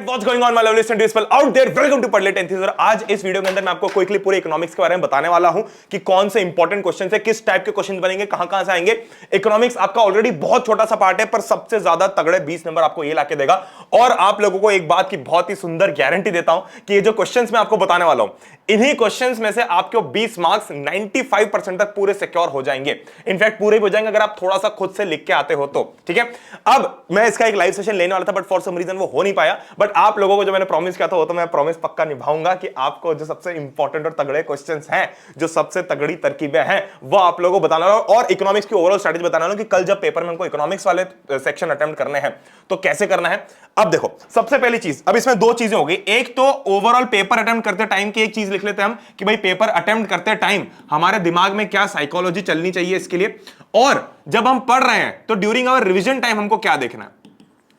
What's going on, my lovely students out there? Welcome to Padlet Enthusiast। आज इस video के अंदर मैं आपको क्विकली पूरे इकोनॉमिक्स के बारे में बताने वाला हूं कि कौन से इंपॉर्टेंट क्वेश्चन है, किस टाइप के क्वेश्चन बनेंगे, कहां से आएंगे। इकोनॉमिक्स आपका ऑलरेडी बहुत छोटा सा पार्ट है, पर सबसे ज्यादा तगड़े 20 नंबर आपको ये लाके देगा। और आप लोगों को एक बात की बहुत ही सुंदर गारंटी देता हूं कि ये जो क्वेश्चन मैं आपको बताने वाला हूं, इन्हीं क्वेश्चंस में से आपको 20 मार्क्स 95% तक पूरे सिक्योर हो जाएंगे। इनफैक्ट पूरे हो जाएंगे अगर आप थोड़ा सा खुद से लिख के आते हो तो। ठीक है, अब मैं इसका एक लाइव सेशन लेने वाला था, बट फॉर सम रीजन वो हो नहीं पाया। बट आप लोगों को जो मैंने प्रॉमिस किया था वो तो मैं प्रॉमिस पक्का निभाऊंगा कि आपको जो सबसे इंपॉर्टेंट और तगड़े क्वेश्चंस हैं, जो सबसे तगड़ी तरकीबें हैं, वो आप लोगों को बताना और इकोनॉमिक्स की ओवरऑल स्ट्रेटजी बताना कि कल जब पेपर में हमको इकोनॉमिक्स वाले सेक्शन अटेम्प्ट करने हैं तो कैसे करना है। अब देखो, सबसे पहली चीज, अब इसमें दो चीजें हो गई। एक तो ओवरऑल पेपर अटेम्प्ट करते टाइम की एक चीज लिख लेते हैं हम कि भाई पेपर अटेम्प्ट करते टाइम हमारे दिमाग में क्या साइकोलॉजी चलनी चाहिए इसके लिए, और जब हम पढ़ रहे हैं तो ड्यूरिंग आवर रिवीजन टाइम हमको क्या देखना है।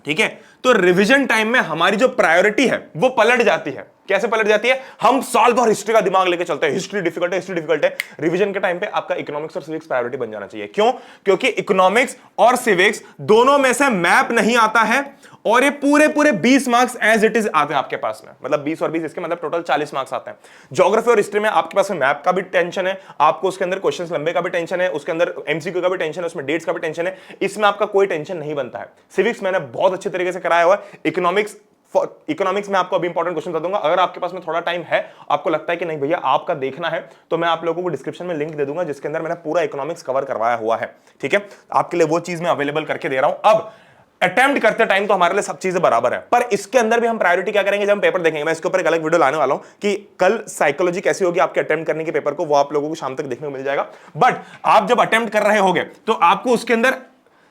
ठीक है, तो रिवीजन टाइम में हमारी जो प्रायोरिटी है वो पलट जाती है। कैसे पलट जाती है? हम साल भर हिस्ट्री का दिमाग लेके चलते हैं, हिस्ट्री डिफिकल्ट है। रिवीजन के टाइम पे आपका इकोनॉमिक्स और सिविक्स प्रायोरिटी बन जाना चाहिए। क्यों? क्योंकि इकोनॉमिक्स और सिविक्स दोनों में से मैप नहीं आता है, और ये पूरे 20 मार्क्स एज इट इज आते हैं आपके पास में। मतलब 20 और 20 इसके मतलब टोटल 40 मार्क्स आते हैं। ज्योग्राफी और हिस्ट्री में आपके पास में मैप का भी टेंशन है, आपको उसके अंदर क्वेश्चंस लंबे का भी टेंशन है, उसके अंदर एमसीक्यू का भी टेंशन है, उसमें डेट्स का भी टेंशन है। इसमें आपका कोई टेंशन नहीं बनता है। सिविक्स मैंने बहुत अच्छे तरीके से कराया हुआ है। इकोनॉमिक्स में आपको अभी इंपॉर्टेंट क्वेश्चन बता दूंगा। अगर आपके पास में थोड़ा टाइम है, आपको लगता है कि नहीं भैया आपका देखना है, तो मैं आप लोगों को डिस्क्रिप्शन में लिंक दे दूंगा जिसके अंदर मैंने पूरा इकोनॉमिक्स कवर करवाया हुआ है। ठीक है, आपके लिए वो चीज मैं अवेलेबल करके दे रहा हूं। अब अटेम्प्ट करते टाइम तो हमारे लिए सब चीजें बराबर है, पर इसके अंदर भी हम प्रायोरिटी क्या करेंगे जब हम पेपर देखेंगे। मैं इसके ऊपर एक अलग वीडियो लाने वाला हूं कि कल साइकोलॉजी कैसी होगी आपके अटेम्प्ट करने के पेपर को, वो आप लोगों को शाम तक देखने को मिल जाएगा। बट आप जब अटेम्प्ट कर रहे होगे तो आपको उसके अंदर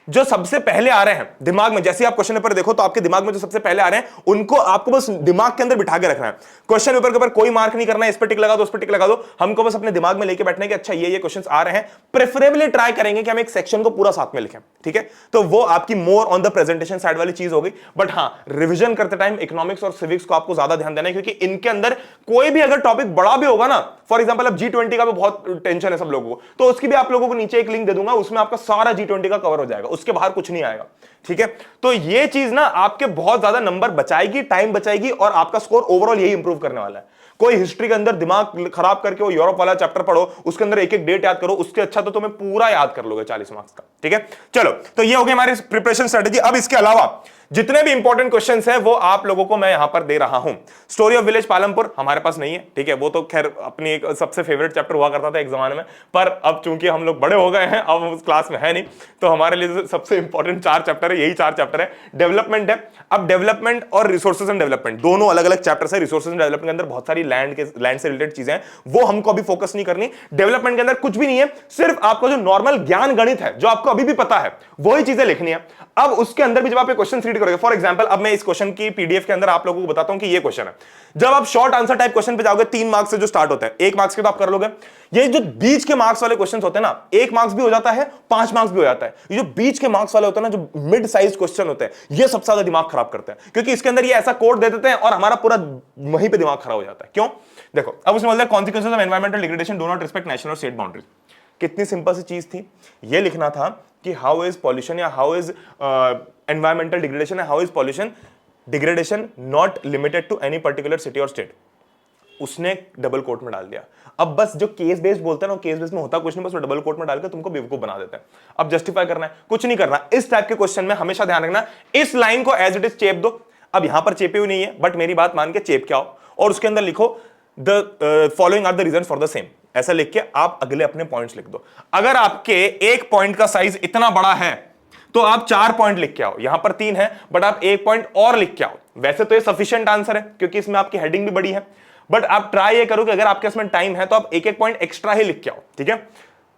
जो सबसे पहले आ रहे हैं दिमाग में, जैसे आप क्वेश्चन पेपर देखो तो आपके दिमाग में जो सबसे पहले आ रहे हैं उनको आपको बस दिमाग के अंदर बिठा के रखना है। क्वेश्चन पेपर के ऊपर कोई मार्क नहीं करना है, इस पर टिक लगा दो, उस पर टिक लगा दो। हमको बस अपने दिमाग में लेके बैठना है कि अच्छा ये क्वेश्चंस आ रहे हैं। प्रेफरेबली ट्राई करेंगे कि हम एक सेक्शन को पूरा साथ में लिखें। ठीक है, तो वो आपकी more on the presentation side वाली चीज होगी। बट हाँ, रिविजन करते टाइम इकोनॉमिक्स और सिविक्स को आपको ज्यादा ध्यान देना है, क्योंकि इनके अंदर कोई भी अगर टॉपिक बड़ा भी होगा ना, फॉर एग्जांपल अब G20 का भी बहुत टेंशन है सब लोगों को, तो उसकी भी आप लोगों को नीचे एक लिंक दे दूंगा, उसमें आपका सारा G20 का कवर हो जाएगा, उसके बाहर कुछ नहीं आएगा। ठीक है, तो ये चीज ना आपके बहुत ज्यादा नंबर बचाएगी, टाइम बचाएगी, और आपका स्कोर ओवरऑल यही इंप्रूव करने वाला है। कोई हिस्ट्री के अंदर दिमाग खराब करके वो यूरोप वाला चैप्टर पढ़ो, उसके अंदर एक एक डेट याद करो, उसके अच्छा तो तुम्हें पूरा याद कर लोगे 40 मार्क्स का। ठीक है, चलो, तो ये हो गई हमारी प्रिपरेशन स्ट्रेटेजी। अब इसके अलावा जितने भी इंपॉर्टेंट क्वेश्चंस हैं वो आप लोगों को मैं यहां पर दे रहा हूं। स्टोरी ऑफ विलेज पालमपुर हमारे पास नहीं है। ठीक है, वो तो खैर अपनी एक सबसे फेवरेट चैप्टर हुआ करता था एक जमाने में, पर अब चूंकि हम लोग बड़े हो गए हैं, अब उस क्लास में है नहीं, तो हमारे लिए सबसे इंपॉर्टेंट 4 चैप्टर है, यही 4 चैप्टर है। डेवलपमेंट है। अब डेवलपमेंट और रिसोर्सेज एंड डेवलपमेंट दोनों अलग अलग चैप्टर्स है। रिसोर्सेज एंड डेवलपमेंट के अंदर बहुत सारी लैंड से रिलेटेड चीजें हैं, वो हमको अभी फोकस नहीं करनी। डेवलपमेंट के अंदर कुछ भी नहीं है, सिर्फ आपको जो नॉर्मल ज्ञान गणित है, जो आपको अभी भी पता है, वही चीजें लिखनी है। अब उसके अंदर भी जब आप क्वेश्चन रीड करोगे, फॉर एग्जांपल अब मैं इस क्वेश्चन की पीडीएफ के अंदर आप लोगों को बताता हूं कि ये क्वेश्चन है। जब आप शॉर्ट आंसर टाइप क्वेश्चन पे जाओगे, 3 मार्क्स से जो स्टार्ट होता है, 1 मार्क्स के तो आप कर लोगे। ये जो बीच के मार्क्स वाले क्वेश्चन होते हैं ना, 1 मार्क्स भी हो जाता है, 5 मार्क्स भी हो जाता है। ये जो बीच के मार्क्स वाले होते हैं ना, जो मिड साइज क्वेश्चन होते हैं, ये सबसे ज्यादा दिमाग खराब करते हैं, क्योंकि इसके अंदर ये ऐसा कोड दे देते हैं और हमारा पूरा वहीं पे दिमाग खराब हो जाता है। क्यों? देखो, अब उसमें बोलते हैं consequences of environmental degradation do not respect national और स्टेट बाउंड्रीज। कितनी सिंपल सी चीज थी, ये लिखना था कि हाउ इज पॉल्यूशन या how is environmental degradation, how is pollution degradation not limited to any particular city और स्टेट। उसने डबल कोट में डाल दिया। अब बस जो केस बेस्ड बोलते हैं ना, केस बेस्ड में होता कुछ नहीं, बस वो डबल कोट में डालकर तुमको बेवकूफ बना देते हैं। अब जस्टिफाई करना है, कुछ नहीं करना। इस टाइप के क्वेश्चन में हमेशा ध्यान रखना, इस लाइन को एज इट इज चेप दो। अब यहां पर चेपे हुई नहीं है, बट मेरी बात मान के चेप के आओ, और उसके अंदर लिखो the following are the reason for the same. ऐसा लिख के आप अगले अपने पॉइंट्स लिख दो। अगर आपके एक पॉइंट का साइज इतना बड़ा है तो आप 4 पॉइंट लिख के आओ। यहां पर 3 है, बट आप 1 पॉइंट और लिख के आओ। वैसे तो ये सफिशिएंट आंसर है, क्योंकि इसमें आपकी हेडिंग भी बड़ी है, बट आप ट्राई ये करो कि अगर आपके इसमें टाइम है तो आप 1-1 पॉइंट एक्स्ट्रा ही लिख के आओ। ठीक है,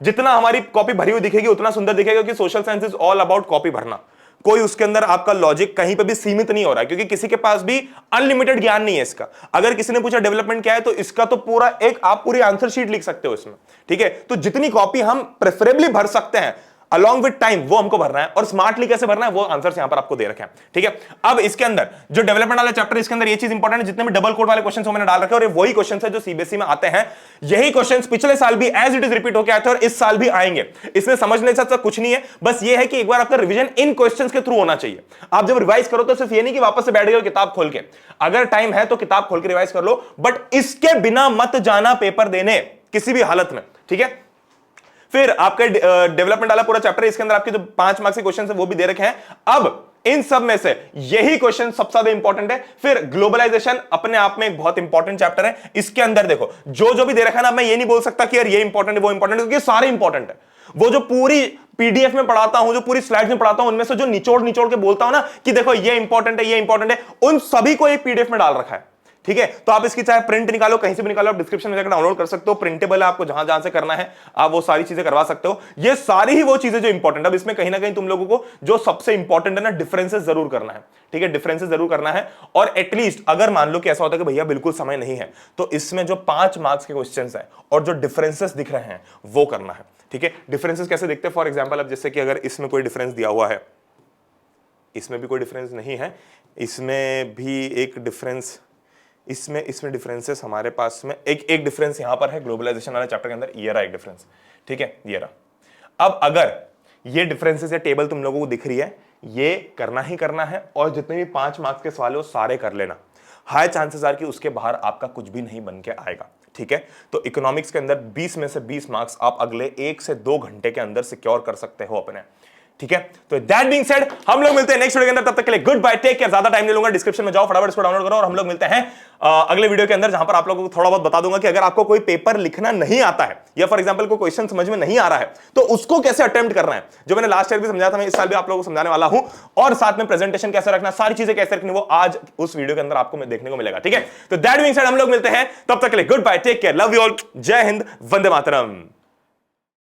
जितना हमारी कॉपी भरी हुई दिखेगी उतना सुंदर दिखेगा, क्योंकि social science is all about copy भरना। कोई उसके अंदर आपका लॉजिक कहीं पे भी सीमित नहीं हो रहा है, क्योंकि किसी के पास भी अनलिमिटेड ज्ञान नहीं है इसका। अगर किसी ने पूछा डेवलपमेंट क्या है, तो इसका तो पूरा एक आप पूरी आंसर शीट लिख सकते हो इसमें। ठीक है, तो जितनी कॉपी हम प्रेफरेबली भर सकते हैं, अलॉन्ग विद टाइम वो हमको भरना है, और स्मार्टली कैसे भरना है वो आंसर्स यहां पर आपको दे रखे हैं, ठीक है। अब इसके अंदर जो डेवलपमेंट वाला चैप्टर, इसके अंदर ये चीज इंपॉर्टेंट है, जितने भी डबल कोड वाले क्वेश्चन मैंने डाल रखे हैं, और वही क्वेश्चन है जो सीबीएसई में आते हैं। यही क्वेश्चन पिछले साल भी एज इट इज रिपीट होकर आए थे और इस साल भी आएंगे। इसमें समझने से कुछ नहीं है, बस ये है कि एक बार आपका रिवीजन इन क्वेश्चंस के थ्रू होना चाहिए। आप जब रिवाइज करो तो सिर्फ ये नहीं कि वापस से बैठ गए किताब खोल के, अगर टाइम है तो किताब खोल के रिवाइज कर लो, बट इसके बिना मत जाना पेपर देने किसी भी हालत में, ठीक है। फिर आपका डेवलपमेंट वाला पूरा चैप्टर है, इसके अंदर आपके जो 5 मार्क्स के क्वेश्चन है वो भी दे रखे हैं। अब इन सब में से यही क्वेश्चन सबसे ज्यादा इंपॉर्टेंट है। फिर ग्लोबलाइजेशन अपने आप में एक बहुत इंपॉर्टेंट चैप्टर है। इसके अंदर देखो जो भी दे रखा है ना, मैं ये नहीं बोल सकता कि यार ये इंपॉर्टेंट है वो इंपॉर्टेंट है, क्योंकि सारे इंपॉर्टेंट है। वो जो पूरी पीडीएफ में पढ़ाता हूं, जो पूरी स्लाइड्स में पढ़ाता हूं, उनमें से जो निचोड़ निचोड़ के बोलता हूं ना कि देखो ये इंपॉर्टेंट है ये इंपॉर्टेंट है, उन सभी को एक पीडीएफ में डाल रखा है, ठीक है। तो आप इसकी चाहे प्रिंट निकालो, कहीं से भी निकालो, आप डिस्क्रिप्शन में जाकर डाउनलोड कर सकते हो। प्रिंटेबल है, आपको जहां जहां से करना है आप वो सारी चीजें करवा सकते हो। ये सारी ही वो चीजें जो इंपॉर्टेंट है। अब इसमें कहीं ना कहीं तुम लोगों को जो सबसे इंपॉर्टेंट है ना, डिफरेंसेस जरूर करना है, ठीक है, डिफरेंसेस जरूर करना है। और एटलीस्ट अगर मान लो कि ऐसा होता है कि भैया बिल्कुल समय नहीं है, तो इसमें जो 5 मार्क्स के क्वेश्चंस हैं और जो डिफरेंसेस दिख रहे हैं वो करना है, ठीक है। डिफरेंसेस कैसे दिखते हैं, फॉर एग्जाम्पल अब जैसे कि अगर इसमें कोई डिफरेंस दिया हुआ है, इसमें भी कोई डिफरेंस नहीं है, इसमें भी एक डिफरेंस, इसमें डिफरेंसेस हमारे पास में एक डिफरेंस यहां पर है ग्लोबलाइजेशन वाले चैप्टर के अंदर, ये रहा एक डिफरेंस, ठीक है, ये रहा। अब अगर ये डिफरेंसेस या टेबल तुम लोगों को दिख रही है, ये करना ही करना है, और जितने भी 5 मार्क्स के सवाल है वो सारे कर लेना। हाई चांसेस आर कि उसके बाहर आपका कुछ भी नहीं बन के आएगा, ठीक है। तो इकोनॉमिक्स के अंदर 20 में से 20 मार्क्स आप अगले 1 से 2 घंटे के अंदर सिक्योर कर सकते हो अपने, ठीक है। तो दैट बीइंग सेड हम लोग मिलते हैं नेक्स्ट वीडियो के अंदर, तब तक के लिए गुड बाय, टेक केयर। ज्यादा टाइम नहीं लूंगा, डिस्क्रिप्शन में जाओ फटाफट इसको डाउनलोड करो, और हम लोग मिलते हैं अगले वीडियो के अंदर, जहां पर आप लोगों को थोड़ा बहुत बता दूंगा कि अगर आपको कोई पेपर लिखना नहीं आता है, या फॉर एग्जांपल कोई क्वेश्चन समझ में नहीं आ रहा है, तो उसको कैसे अटेम्प्ट करना है। जो मैंने लास्ट ईयर भी समझाया था, मैं इस साल भी आप लोगों को समझाने वाला हूं, और साथ में प्रेजेंटेशन कैसे रखना, सारी चीजें कैसे रखनी, वो आज उस वीडियो के अंदर आपको देखने को मिलेगा, ठीक है। तो दैट बीइंग सेड हम लोग मिलते हैं, तब तक के लिए good bye, take care, love you all, Jai Hind, Vande Mataram.